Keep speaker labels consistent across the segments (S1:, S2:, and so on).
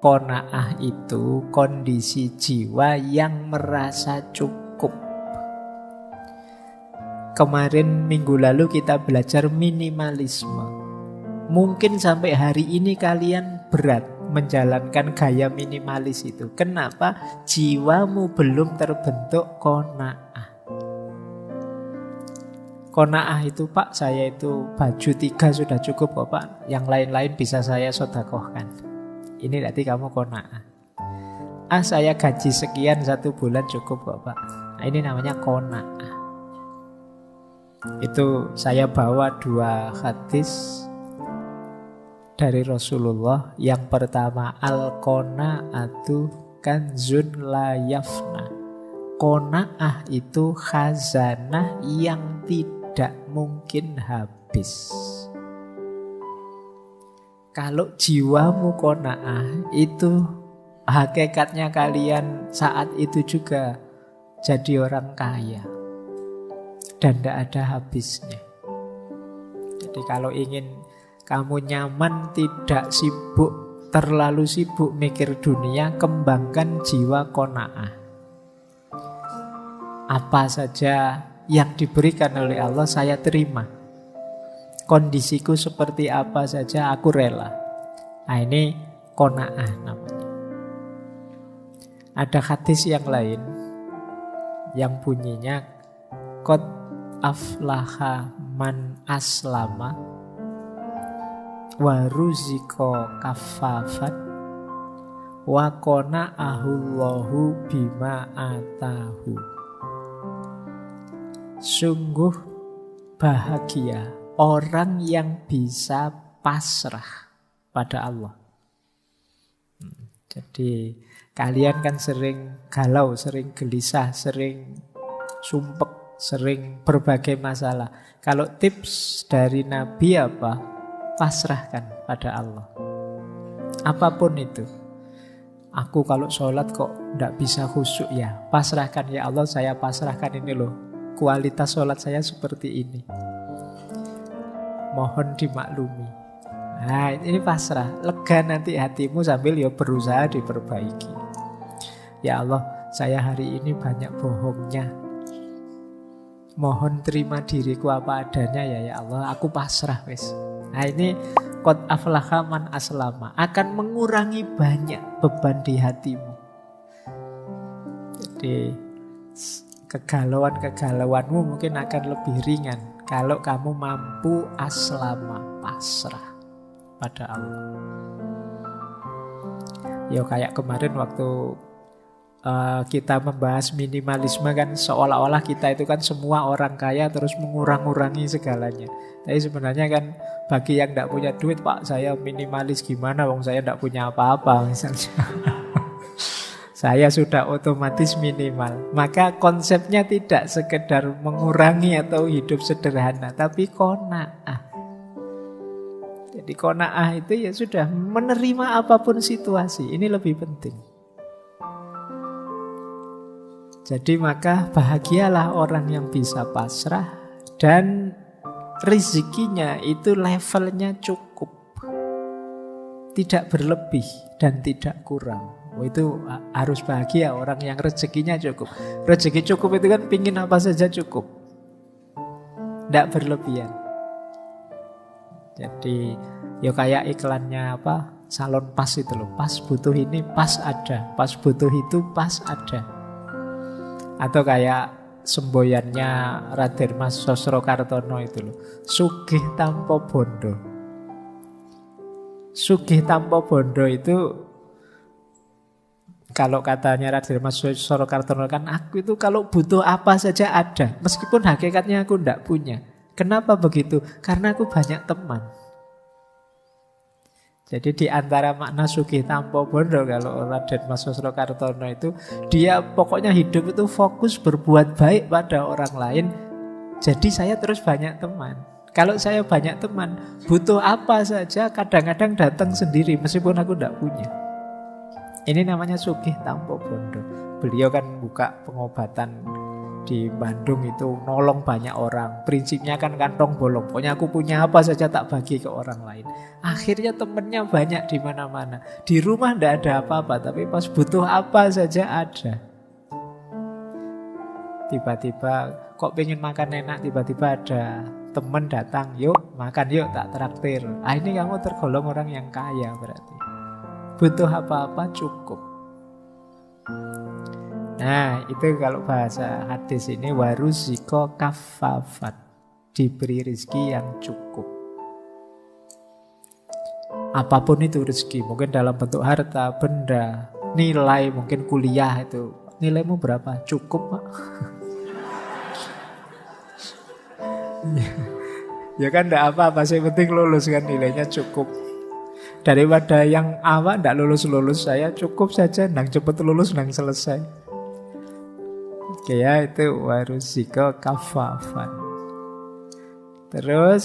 S1: Qanaah itu kondisi jiwa yang merasa cukup. Kemarin minggu lalu kita belajar minimalisme. Mungkin sampai hari ini kalian berat menjalankan gaya minimalis itu. Kenapa? Jiwamu belum terbentuk qanaah. Qanaah itu, Pak, saya itu baju 3 sudah cukup kok, Pak. Yang lain-lain bisa saya sedekahkan. Ini berarti kamu qanaah. Saya gaji sekian 1 bulan cukup kok, Pak. Nah, ini namanya qanaah. Itu saya bawa 2 hadis dari Rasulullah. Yang pertama, al-qanaatu kanzun la yafna. Qanaah itu khazanah yang tidak mungkin habis. Kalau jiwamu qanaah, itu hakikatnya kalian saat itu juga jadi orang kaya. Dan tidak ada habisnya. Jadi kalau ingin kamu nyaman, tidak sibuk, terlalu sibuk mikir dunia, kembangkan jiwa qanaah. Apa saja yang diberikan oleh Allah saya terima. Kondisiku seperti apa saja aku rela. Nah, ini qanaah namanya. Ada hadis yang lain yang bunyinya qad aflaha man aslama wa ruziqa kaffafan wa qana'ahullahu bima atahu. Sungguh bahagia orang yang bisa pasrah pada Allah. Jadi kalian kan sering galau, sering gelisah, sering sumpek, sering berbagai masalah. Kalau tips dari Nabi apa? Pasrahkan pada Allah. Apapun itu. Aku kalau sholat kok tidak bisa khusyuk ya. Pasrahkan ya Allah, saya pasrahkan ini loh. Kualitas sholat saya seperti ini. Mohon dimaklumi. Nah, ini pasrah. Lega nanti hatimu sambil ya berusaha diperbaiki. Ya Allah, saya hari ini banyak bohongnya. Mohon terima diriku apa adanya ya Allah. Aku pasrah wis. Nah, ini qad aflaha man aslama. Akan mengurangi banyak beban di hatimu. Jadi kegalauan-kegalauanmu mungkin akan lebih ringan kalau kamu mampu aslama, pasrah pada Allah. Ya kayak kemarin waktu kita membahas minimalisme kan seolah-olah kita itu kan semua orang kaya terus mengurang-urangi segalanya. Tapi sebenarnya kan bagi yang tidak punya duit, Pak, saya minimalis gimana wong saya tidak punya apa-apa misalnya. Saya sudah otomatis minimal. Maka konsepnya tidak sekedar mengurangi atau hidup sederhana, tapi qanaah. Jadi qanaah itu ya sudah menerima apapun situasi. Ini lebih penting. Jadi maka bahagialah orang yang bisa pasrah dan rezekinya itu levelnya cukup. Tidak berlebih dan tidak kurang. Itu harus bahagia orang yang rezekinya cukup. Rezeki cukup itu kan pingin apa saja cukup. Tidak berlebihan. Jadi ya kayak iklannya apa, salon pas itu loh. Pas butuh ini pas ada. Pas butuh itu pas ada. Atau kayak semboyannya Raden Mas Sosrokartono itu loh. Sugih tanpa bondo. Sugih tanpa bondo itu kalau katanya Raden Mas Sosrokartono kan, aku itu kalau butuh apa saja ada. Meskipun hakikatnya aku tidak punya. Kenapa begitu? Karena aku banyak teman. Jadi di antara makna sugih tanpa bondo kalau Raden Mas Sosrokartono itu, dia pokoknya hidup itu fokus berbuat baik pada orang lain. Jadi saya terus banyak teman. Kalau saya banyak teman, butuh apa saja kadang-kadang datang sendiri meskipun aku tidak punya. Ini namanya sugih tanpa bondo. Beliau kan buka pengobatan di Bandung itu nolong banyak orang. Prinsipnya kan kantong bolong. Pokoknya aku punya apa saja tak bagi ke orang lain. Akhirnya temennya banyak di mana-mana. Di rumah ndak ada apa-apa, tapi pas butuh apa saja ada. Tiba-tiba kok pengen makan enak, tiba-tiba ada temen datang, yuk makan yuk tak traktir. Ini kamu tergolong orang yang kaya berarti. Butuh apa-apa cukup. Nah, itu kalau bahasa hadis ini waruziko kafafat, diberi rezeki yang cukup. Apapun itu rezeki, mungkin dalam bentuk harta, benda, nilai, mungkin kuliah itu. Nilaimu berapa? Cukup, Pak. Ya kan enggak apa-apa, sih penting lulus kan, nilainya cukup. Daripada yang awak enggak lulus-lulus, saya cukup saja, nang cepet lulus, nang selesai. Oke ya, itu waruziko kafafan. Terus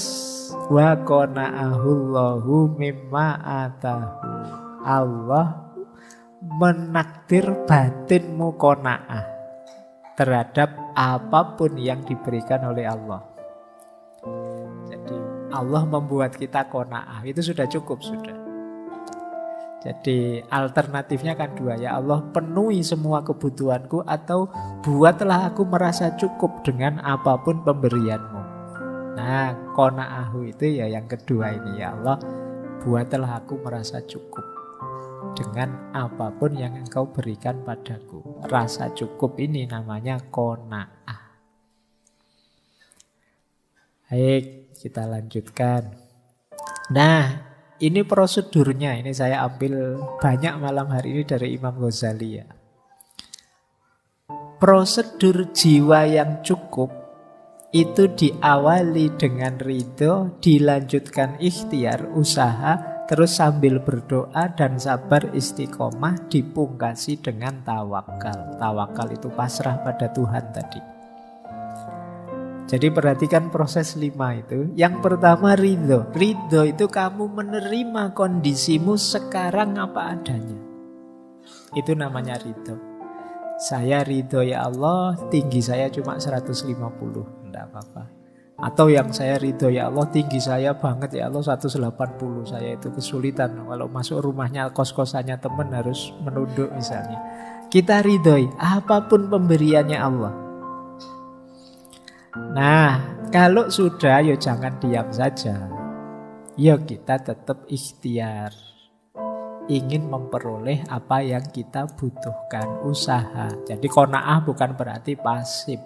S1: wa qana'ahullahu mimma atahu. Allah menakdir batinmu qanaah terhadap apapun yang diberikan oleh Allah. Jadi Allah membuat kita qanaah, itu sudah cukup sudah. Jadi alternatifnya kan dua, ya Allah penuhi semua kebutuhanku atau buatlah aku merasa cukup dengan apapun pemberianmu. Nah, qana'ahu itu ya yang kedua ini, ya Allah buatlah aku merasa cukup dengan apapun yang Engkau berikan padaku. Rasa cukup ini namanya qana'ah. Baik, kita lanjutkan. Nah, ini prosedurnya, ini saya ambil banyak malam hari ini dari Imam Ghazali ya. Prosedur jiwa yang cukup itu diawali dengan ridho, dilanjutkan ikhtiar, usaha, terus sambil berdoa dan sabar istiqomah, dipungkasi dengan tawakal. Tawakal itu pasrah pada Tuhan tadi. Jadi perhatikan proses 5 itu. Yang pertama ridho. Ridho itu kamu menerima kondisimu sekarang apa adanya. Itu namanya ridho. Saya ridho ya Allah, tinggi saya cuma 150. Tidak apa-apa. Atau yang saya ridho ya Allah, tinggi saya banget ya Allah 180. Saya itu kesulitan. Kalau masuk rumahnya kos-kosannya teman harus menunduk misalnya. Kita ridhoi apapun pemberiannya Allah. Nah, kalau sudah, ya jangan diam saja. Ya kita tetap ikhtiar. Ingin memperoleh apa yang kita butuhkan, usaha. Jadi qanaah bukan berarti pasif.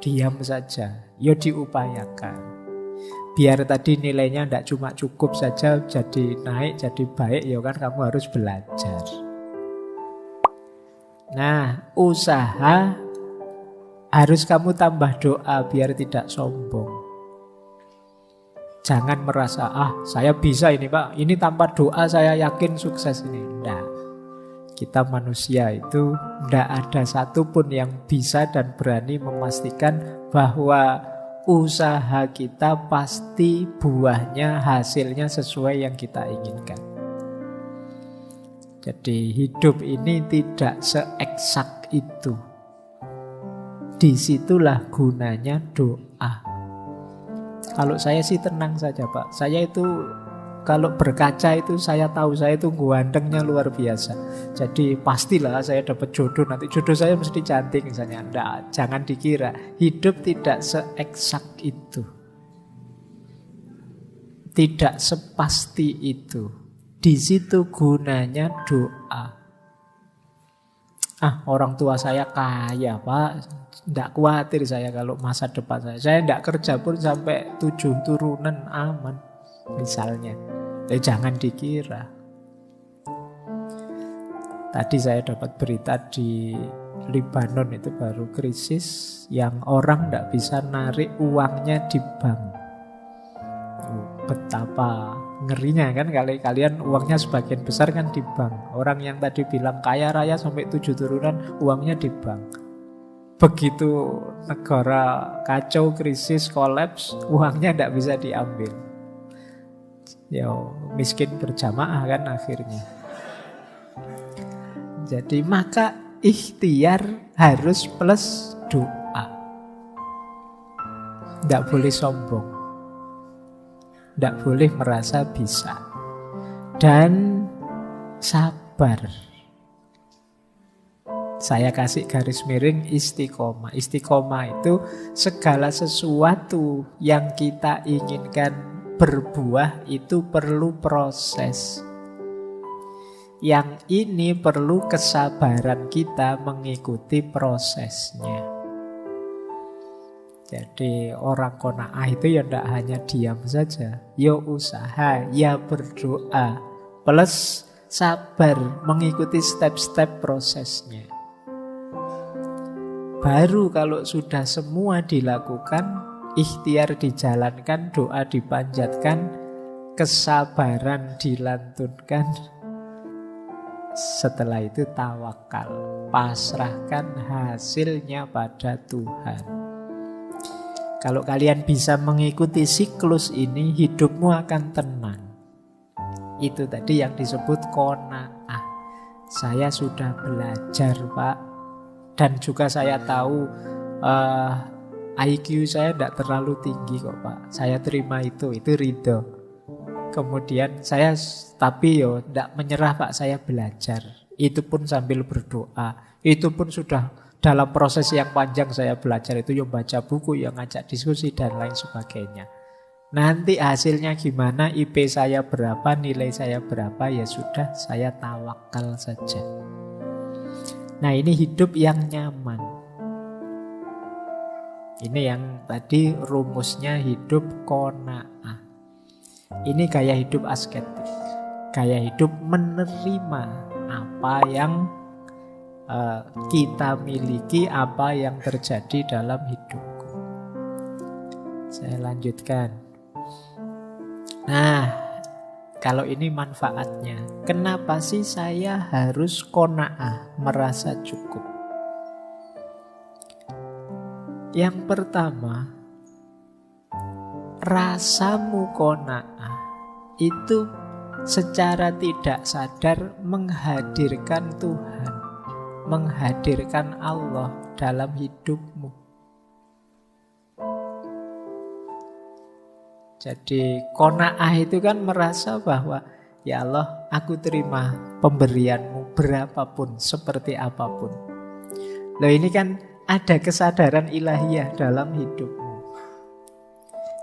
S1: Diam saja, ya diupayakan. Biar tadi nilainya tidak cuma cukup saja, jadi naik, jadi baik, ya kan kamu harus belajar. Nah, usaha harus kamu tambah doa biar tidak sombong. Jangan merasa, saya bisa ini Pak, ini tanpa doa saya yakin sukses ini. Tidak. Kita manusia itu tidak ada satupun yang bisa dan berani memastikan bahwa usaha kita pasti buahnya, hasilnya sesuai yang kita inginkan. Jadi hidup ini tidak seeksak itu. Disitulah gunanya doa. Kalau saya sih tenang saja Pak. Saya itu kalau berkaca itu saya tahu saya itu gantengnya luar biasa. Jadi pastilah saya dapat jodoh. Nanti jodoh saya mesti cantik misalnya. Nggak, jangan dikira. Hidup tidak seeksak itu. Tidak sepasti itu. Di situ gunanya doa. Orang tua saya kaya Pak, tidak khawatir saya kalau masa depan saya tidak kerja pun sampai 7 turunan aman misalnya. Jangan dikira. Tadi saya dapat berita di Lebanon itu baru krisis yang orang tidak bisa narik uangnya di bank. Betapa ngerinya kan, kalian uangnya sebagian besar kan di bank. Orang yang tadi bilang kaya raya sampai 7 turunan uangnya di bank. Begitu negara kacau, krisis, kolaps, uangnya tidak bisa diambil. Ya miskin berjamaah kan akhirnya. Jadi maka ikhtiar harus plus doa. Tidak boleh sombong, tidak boleh merasa bisa, dan sabar. Saya kasih garis miring istiqomah. Istiqomah itu segala sesuatu yang kita inginkan berbuah itu perlu proses. Yang ini perlu kesabaran kita mengikuti prosesnya. Jadi orang qanaah itu ya tidak hanya diam saja, ya usaha, ya berdoa, plus sabar mengikuti step-step prosesnya. Baru kalau sudah semua dilakukan, ikhtiar dijalankan, doa dipanjatkan, kesabaran dilantunkan, setelah itu tawakal, pasrahkan hasilnya pada Tuhan. Kalau kalian bisa mengikuti siklus ini, hidupmu akan tenang. Itu tadi yang disebut qanaah. Saya sudah belajar, Pak. Dan juga saya tahu IQ saya tidak terlalu tinggi kok, Pak. Saya terima itu ridho. Kemudian saya, tapi tidak menyerah, Pak, saya belajar. Itu pun sambil berdoa. Itu pun sudah dalam proses yang panjang saya belajar itu, baca buku, ngajak diskusi dan lain sebagainya. Nanti hasilnya gimana, IP saya berapa, nilai saya berapa, ya sudah, saya tawakal saja. Nah, ini hidup yang nyaman. Ini yang tadi rumusnya hidup qanaah. Ini gaya hidup asketik. Gaya hidup menerima apa yang kita miliki, apa yang terjadi dalam hidupku. Saya lanjutkan. Nah, kalau ini manfaatnya, kenapa sih saya harus qanaah, merasa cukup? Yang pertama, rasamu qanaah itu secara tidak sadar menghadirkan Tuhan, menghadirkan Allah dalam hidupmu. Jadi qanaah itu kan merasa bahwa ya Allah, aku terima pemberianmu berapapun, seperti apapun. Loh, ini kan ada kesadaran ilahiyah dalam hidupmu.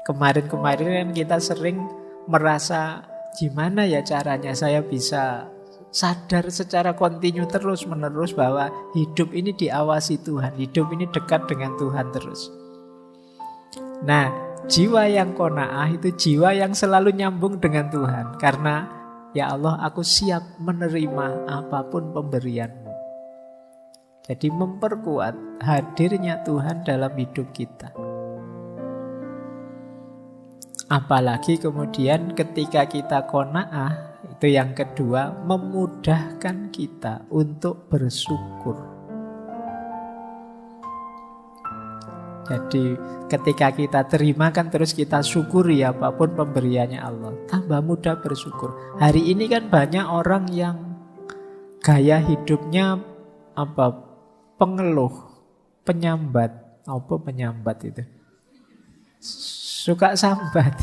S1: Kemarin-kemarin kan kita sering merasa gimana ya caranya saya bisa sadar secara kontinu terus-menerus bahwa hidup ini diawasi Tuhan, hidup ini dekat dengan Tuhan terus. Nah, jiwa yang qanaah itu jiwa yang selalu nyambung dengan Tuhan. Karena ya Allah, aku siap menerima apapun pemberianmu. Jadi memperkuat hadirnya Tuhan dalam hidup kita. Apalagi kemudian ketika kita qanaah, itu yang kedua, memudahkan kita untuk bersyukur. Jadi ketika kita terima kan terus kita syukuri apapun pemberiannya Allah. Tambah mudah bersyukur. Hari ini kan banyak orang yang gaya hidupnya pengeluh, penyambat. Apa penyambat itu? Suka sambat.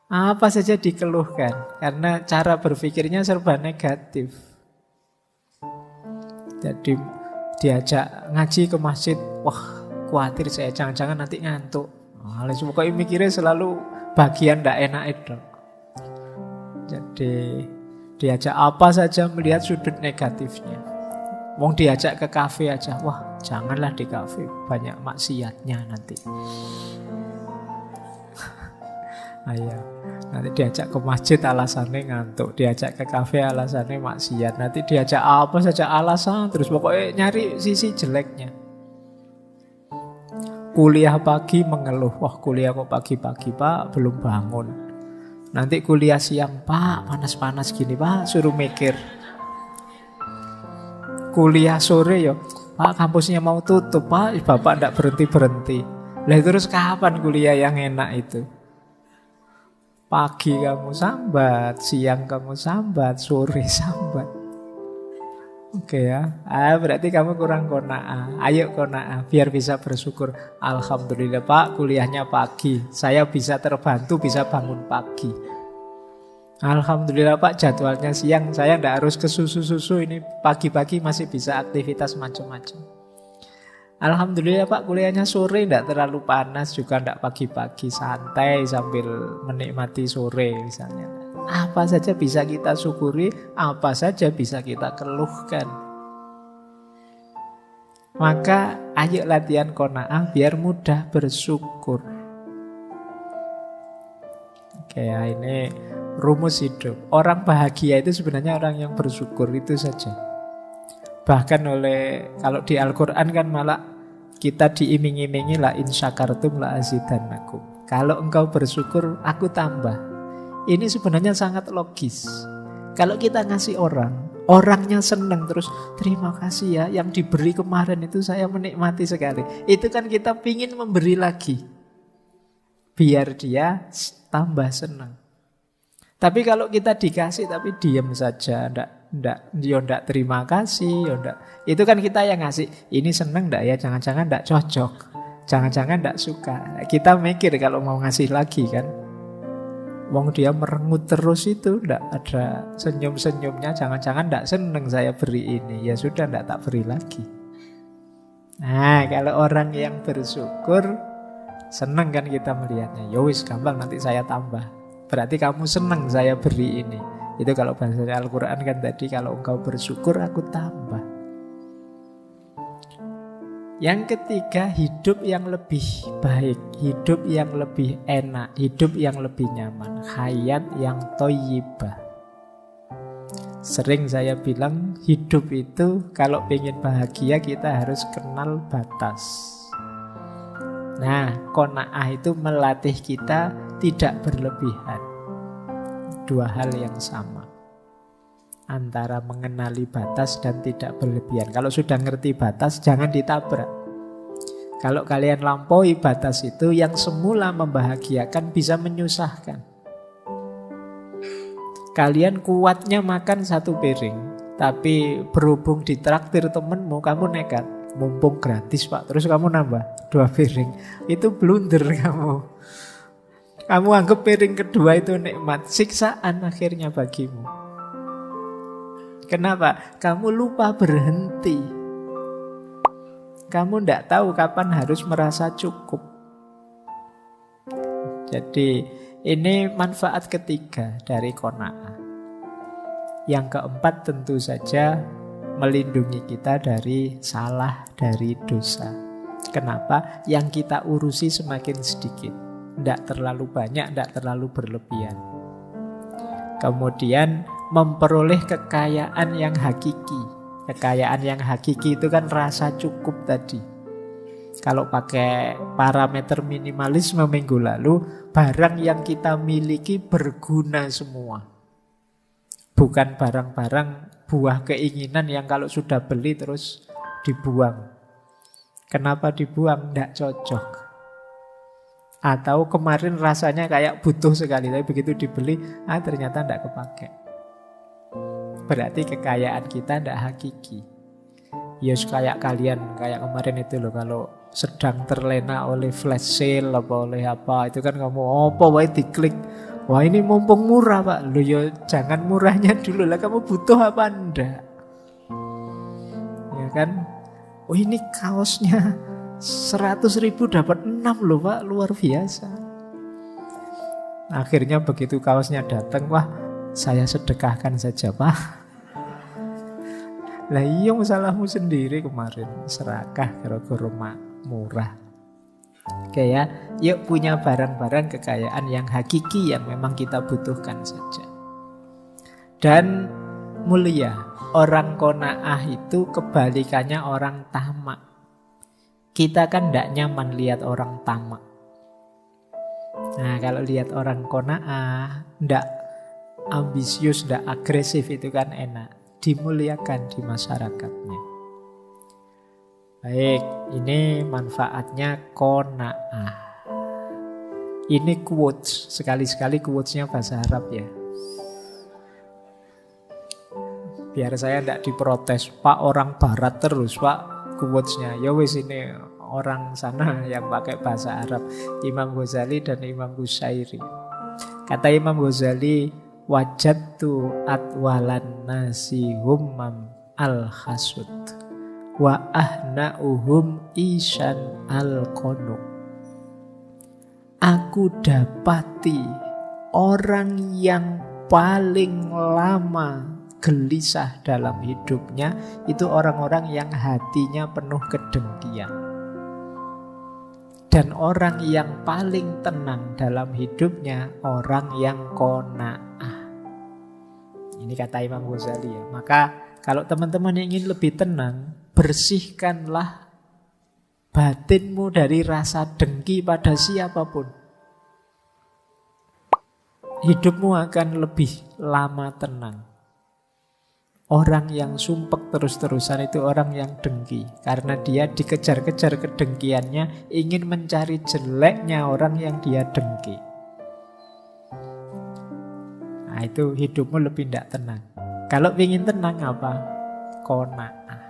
S1: Apa saja dikeluhkan. Karena cara berpikirnya serba negatif. Jadi diajak ngaji ke masjid, wah, khawatir saya jangan-jangan nanti ngantuk. Pokoknya mikirnya selalu bagian tidak enak itu. Jadi diajak apa saja melihat sudut negatifnya. Wong diajak ke kafe aja, wah janganlah di kafe, banyak maksiatnya nanti. Ayo, nanti diajak ke masjid alasannya ngantuk, diajak ke kafe alasannya maksiat, nanti diajak apa saja alasan, terus pokoknya nyari sisi jeleknya. Kuliah pagi mengeluh, wah kuliah kok pagi-pagi Pak, belum bangun. Nanti kuliah siang, Pak panas-panas gini Pak, suruh mikir. Kuliah sore ya, Pak kampusnya mau tutup Pak, Bapak tidak berhenti-berhenti. Lah terus kapan kuliah yang enak itu? Pagi kamu sambat, siang kamu sambat, sore sambat. Oke ya. Berarti kamu kurang qanaah. Ayo qanaah biar bisa bersyukur. Alhamdulillah Pak, kuliahnya pagi. Saya bisa terbantu, bisa bangun pagi. Alhamdulillah Pak, jadwalnya siang. Saya tidak harus ke susu-susu. Ini pagi-pagi masih bisa aktivitas macam-macam. Alhamdulillah Pak, kuliahnya sore, tidak terlalu panas, juga tidak pagi-pagi, santai sambil menikmati sore misalnya. Apa saja bisa kita syukuri, apa saja bisa kita keluhkan. Maka ayo latihan qanaah biar mudah bersyukur. Oke ya, ini rumus hidup. Orang bahagia itu sebenarnya orang yang bersyukur, itu saja. Bahkan kalau di Al-Quran kan malah kita diiming-imingi la in syakartum la azidannakum. Kalau engkau bersyukur, aku tambah. Ini sebenarnya sangat logis. Kalau kita ngasih orangnya senang terus, terima kasih ya, yang diberi kemarin itu saya menikmati sekali. Itu kan kita pingin memberi lagi, biar dia tambah senang. Tapi kalau kita dikasih tapi diam saja, ndak terima kasih, ndak. Itu kan kita yang ngasih. Ini seneng ndak ya? Jangan-jangan ndak cocok. Jangan-jangan ndak suka. Kita mikir kalau mau ngasih lagi kan. Wong dia merengut terus itu, ndak ada senyum-senyumnya. Jangan-jangan ndak seneng saya beri ini. Ya sudah, ndak tak beri lagi. Nah, kalau orang yang bersyukur, seneng kan kita melihatnya. Yowis, gampang nanti saya tambah. Berarti kamu senang saya beri ini. Itu kalau bahasa Al-Quran kan tadi, kalau engkau bersyukur aku tambah. Yang ketiga, hidup yang lebih baik, hidup yang lebih enak, hidup yang lebih nyaman, hayat yang thayyibah. Sering saya bilang hidup itu kalau pengen bahagia kita harus kenal batas. Nah, qanaah itu melatih kita tidak berlebihan. Dua hal yang sama antara mengenali batas dan tidak berlebihan. Kalau sudah ngerti batas, jangan ditabrak. Kalau kalian lampaui batas itu, yang semula membahagiakan bisa menyusahkan. Kalian kuatnya makan 1 piring, tapi berhubung ditraktir temenmu, kamu nekat. Mumpung gratis Pak, terus kamu nambah 2 piring. Itu blunder kamu. Kamu anggap piring kedua itu nikmat, siksaan akhirnya bagimu. Kenapa? Kamu lupa berhenti. Kamu tidak tahu kapan harus merasa cukup. Jadi ini manfaat ketiga dari qanaah. Yang keempat tentu saja melindungi kita dari salah, dari dosa. Kenapa? Yang kita urusi semakin sedikit. Tidak terlalu banyak, tidak terlalu berlebihan. Kemudian memperoleh kekayaan yang hakiki. Kekayaan yang hakiki itu kan rasa cukup tadi. Kalau pakai parameter minimalisme minggu lalu, barang yang kita miliki berguna semua. Bukan barang-barang buah keinginan yang kalau sudah beli terus dibuang. Kenapa dibuang? Tidak cocok. Atau kemarin rasanya kayak butuh sekali, tapi begitu dibeli, ternyata tidak kepakai. Berarti kekayaan kita tidak hakiki. Ya kayak kalian, kayak kemarin itu loh, kalau sedang terlena oleh flash sale apa oleh apa, itu kan kamu wae diklik. Wah ini mumpung murah Pak. Loh ya jangan murahnya dulu lah, kamu butuh apa enggak? Ya kan? Oh ini kaosnya 100.000 dapat 6 loh Pak, luar biasa. Akhirnya begitu kaosnya datang, wah saya sedekahkan saja Pak. Lah iya salahmu sendiri kemarin, serakah gara-gara murah. Oke ya, yuk punya barang-barang kekayaan yang hakiki yang memang kita butuhkan saja. Dan mulia, orang qanaah itu kebalikannya orang tamak. Kita kan tidak nyaman lihat orang tamak. Nah kalau lihat orang qanaah, tidak ambisius, tidak agresif, itu kan enak. Dimuliakan di masyarakatnya. Baik, ini manfaatnya qanaah. Ini quotes, sekali-sekali quotesnya bahasa Arab ya. Biar saya tidak diprotes, Pak orang barat terus Pak quotes-nya. Ya wis ini orang sana yang pakai bahasa Arab, Imam Ghazali dan Imam Bushairi. Kata Imam Ghazali, wajadtu atwalan nasi hummam al-hasud wa ahna'uhum isyan al-qanu. Aku dapati orang yang paling lama gelisah dalam hidupnya itu orang-orang yang hatinya penuh kedengkian. Dan orang yang paling tenang dalam hidupnya orang yang qanaah. Ini kata Imam Ghazali ya. Maka kalau teman-teman ingin lebih tenang, bersihkanlah batinmu dari rasa dengki pada siapapun. Hidupmu akan lebih lama tenang. Orang yang sumpek terus-terusan itu orang yang dengki. Karena dia dikejar-kejar kedengkiannya, ingin mencari jeleknya orang yang dia dengki. Nah itu hidupmu lebih tidak tenang. Kalau ingin tenang apa? Qanaah.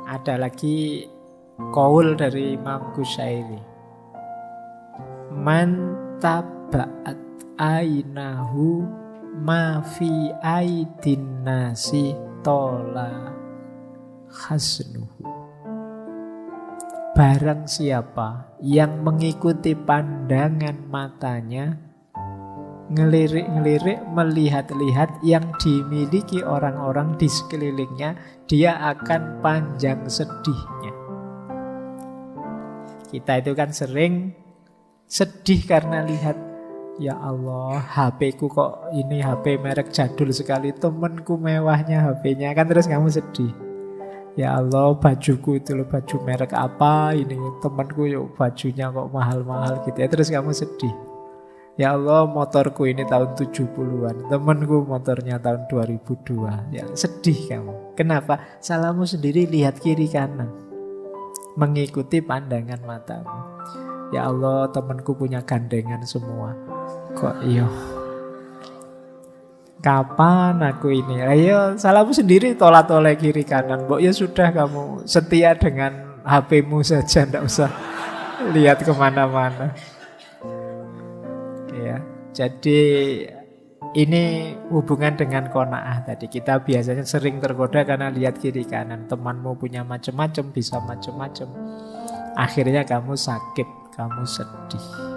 S1: Ada lagi qaul dari Imam Bushairi. Man taba'at ainahu ma fi aidin nasi tola khasnuhu. Barang siapa yang mengikuti pandangan matanya, ngelirik-ngelirik, melihat-lihat yang dimiliki orang-orang di sekelilingnya, dia akan panjang sedihnya. Kita itu kan sering sedih karena lihat, ya Allah, HP ku kok ini HP merek jadul sekali, temenku mewahnya HP-nya, kan terus kamu sedih. Ya Allah, bajuku itu loh, baju merek apa ini, temenku yuk bajunya kok mahal-mahal gitu ya, terus kamu sedih. Ya Allah, motorku ini tahun 70-an, temenku motornya tahun 2002. Ya, sedih kamu. Kenapa? Salahmu sendiri, lihat kiri kanan, mengikuti pandangan matamu. Ya Allah, temenku punya gandengan semua. Kok iyo? Kapan aku ini? Ayo, salahmu sendiri, tolak-tolak kiri kanan. Mbok ya sudah, kamu setia dengan HP-mu saja, ndak usah lihat kemana-mana. Ya, jadi ini hubungan dengan qanaah tadi. Kita biasanya sering tergoda karena lihat kiri kanan. Temanmu punya macam-macam, bisa macam-macam. Akhirnya kamu sakit, kamu sedih.